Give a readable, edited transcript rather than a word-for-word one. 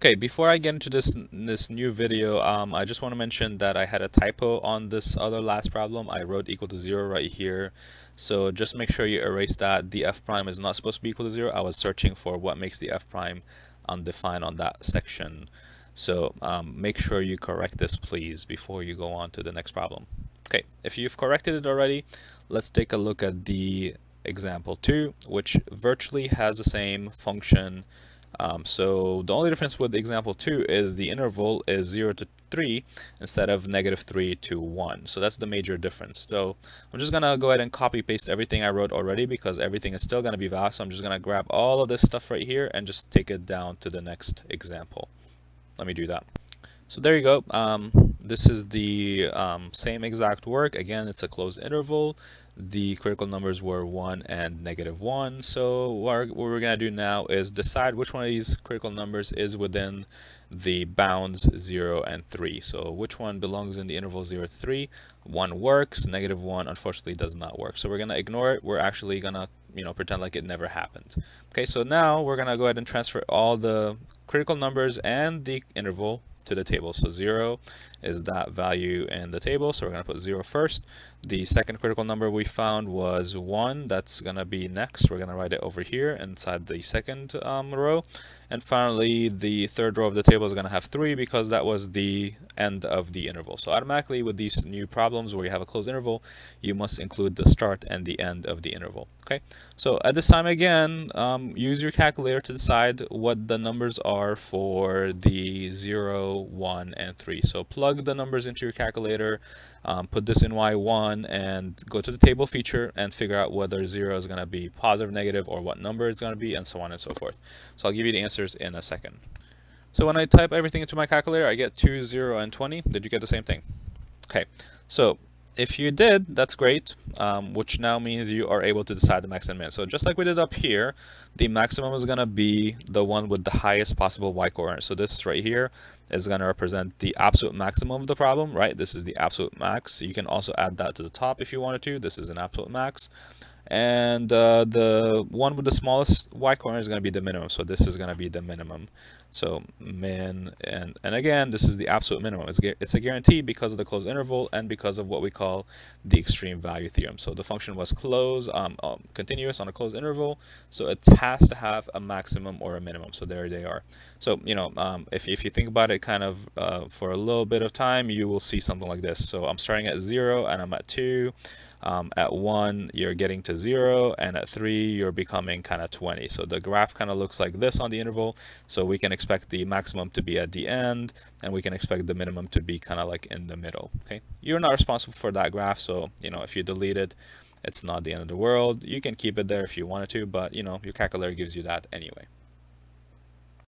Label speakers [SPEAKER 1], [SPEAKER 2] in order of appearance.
[SPEAKER 1] Okay, before I get into this new video, I just want to mention that I had a typo on this other last problem. I wrote equal to 0 right here. So just make sure you erase that. The f prime is not supposed to be equal to 0. I was searching for what makes the f prime undefined on that section. So make sure you correct this, please, before you go on to the next problem. Okay, if you've corrected it already, let's take a look at the example 2, which virtually has the same function. So the only difference with example 2 is the interval is 0 to 3 instead of -3 to 1. So that's the major difference. So I'm just going to go ahead and copy paste everything I wrote already because everything is still going to be valid. So I'm just going to grab all of this stuff right here and just take it down to the next example. Let me do that. So there you go. This is the same exact work. Again, it's a closed interval. The critical numbers were 1 and -1. So what we're going to do now is decide which one of these critical numbers is within the bounds 0 and 3. So which one belongs in the interval 0 to 3? 1 works, -1 unfortunately does not work. So we're going to ignore it. We're actually going to pretend like it never happened. Okay, so now we're going to go ahead and transfer all the critical numbers and the interval to the table. So 0 is that value in the table, so we're going to put 0 first. The second critical number we found was 1. That's going to be next. We're going to write it over here inside the second row. And finally, the third row of the table is going to have 3 because that was the end of the interval. So automatically with these new problems where you have a closed interval, you must include the start and the end of the interval. Okay, so at this time again, use your calculator to decide what the numbers are for the 0, 1, and 3. So plug the numbers into your calculator, put this in y1, and go to the table feature and figure out whether 0 is going to be positive, negative, or what number it's going to be, and so on and so forth. So I'll give you the answers in a second. So when I type everything into my calculator, I get 2, 0, and 20. Did you get the same thing? Okay, so if you did, that's great, which now means you are able to decide the max and min. So just like we did up here, the maximum is going to be the one with the highest possible y-coordinate. So this right here is going to represent the absolute maximum of the problem, right? This is the absolute max. You can also add that to the top if you wanted to. This is an absolute max. And the one with the smallest y-coordinate is going to be the minimum. So this is going to be the minimum. So min, and again, this is the absolute minimum. It's a guarantee because of the closed interval and because of what we call the extreme value theorem. So the function was continuous on a closed interval, so it has to have a maximum or a minimum. So there they are. So if you think about it kind of for a little bit of time, you will see something like this. So I'm starting at 0 and I'm at 2. At 1 you're getting to 0, and at 3 you're becoming kind of 20. So the graph kind of looks like this on the interval. So we can expect the maximum to be at the end, and we can expect the minimum to be kind of like in the middle. Okay, you're not responsible for that graph, so if you delete it, it's not the end of the world. You can keep it there if you wanted to, but your calculator gives you that anyway.